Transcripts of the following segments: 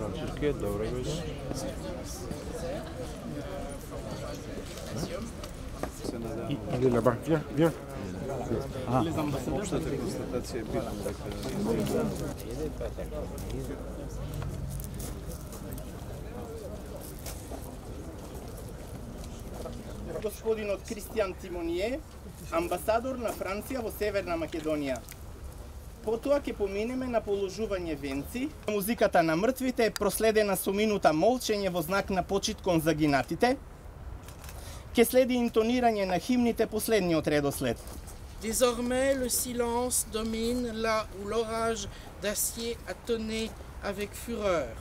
Francuski, dobro ljudi. Il est là-bas, viens, viens. Ah. Les ambassadeurs, cette constatation est Gospodin Кристијан Тимоние, амбасадор на Франција во Северна Македонија. Потоа ќе поминеме на положување венци. Музиката на мртвите е проследена со минута молчење во знак на почит кон загинатите. Ќе следи интонирање на химните последниот редослед. Désormais, le silence domine là où l'orage d'acier a tonné avec fureur.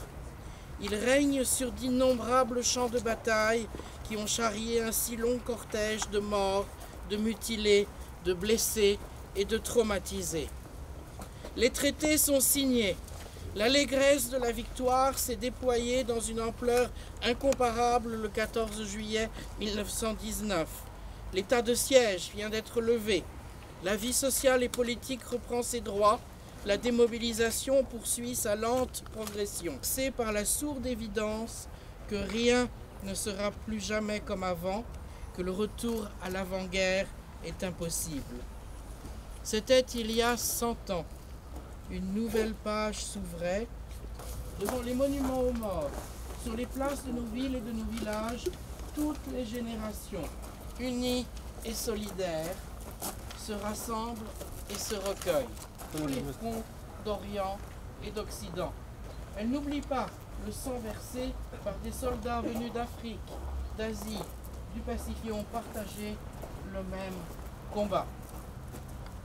Il règne sur d'innombrables champs de bataille qui ont charrié un si long cortège de morts, de mutilés, de blessés et de traumatisés. Les traités sont signés. L'allégresse de la victoire s'est déployée dans une ampleur incomparable le 14 juillet 1919. L'état de siège vient d'être levé. La vie sociale et politique reprend ses droits. La démobilisation poursuit sa lente progression. C'est par la sourde évidence que rien ne sera plus jamais comme avant, que le retour à l'avant-guerre est impossible. C'était il y a 100 ans. Une nouvelle page s'ouvrait. Devant les monuments aux morts, sur les places de nos villes et de nos villages, toutes les générations, unies et solidaires, se rassemblent et se recueillent. Tous les fronts d'Orient et d'Occident. Elle n'oublie pas le sang versé par des soldats venus d'Afrique, d'Asie, du Pacifique qui ont partagé le même combat.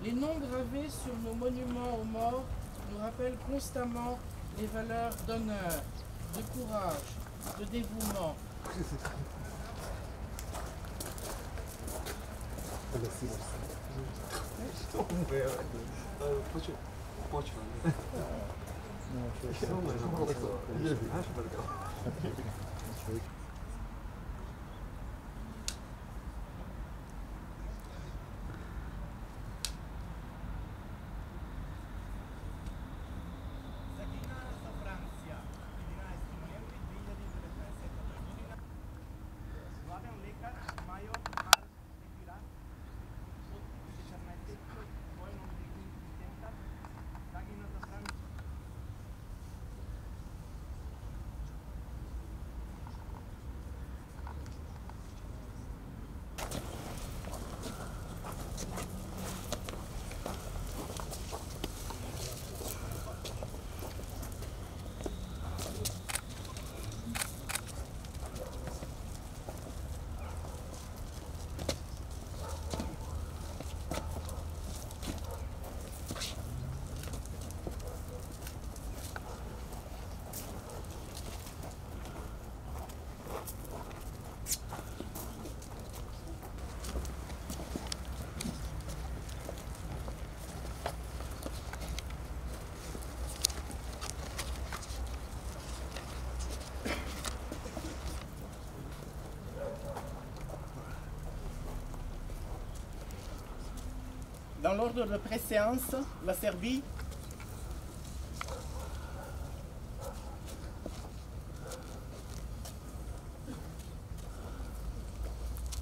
Les noms gravés sur nos monuments aux morts nous rappellent constamment les valeurs d'honneur, de courage, de dévouement. Dans l'ordre de préséance, la Serbie,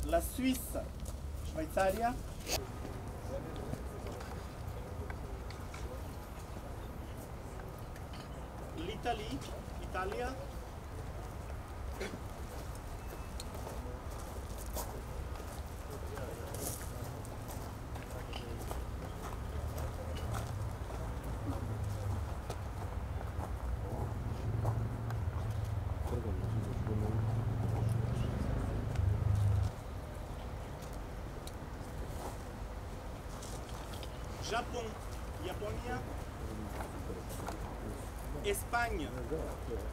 la Suisse, Švajcarija, l'Italie, Italia, Japon, Japonia, Espagne,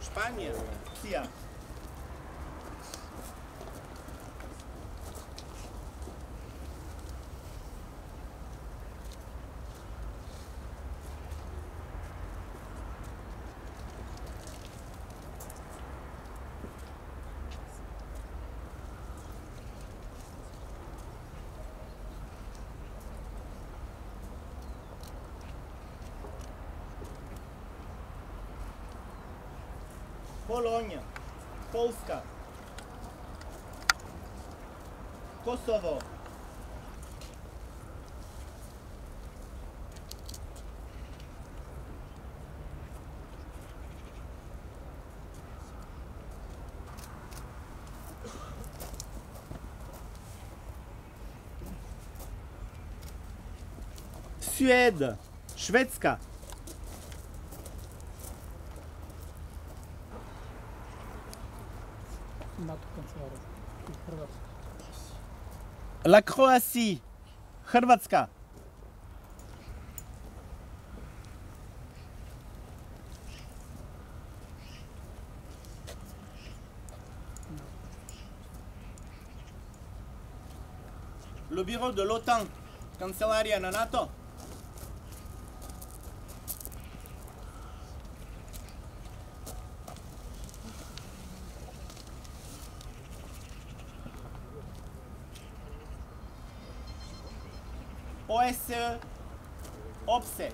España, Rusia. Polonia, Polska, Kosovo, Suède, Švedska, La Croatie, Hrvatska, le bureau de l'OTAN, Kancelaria na NATO, OSCE, OPSE,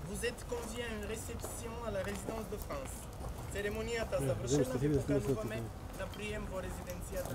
Vous êtes conviés à une réception à la résidence de France. Ceremonia ta završena, dok kad vam ne prijem vo rezidencijata.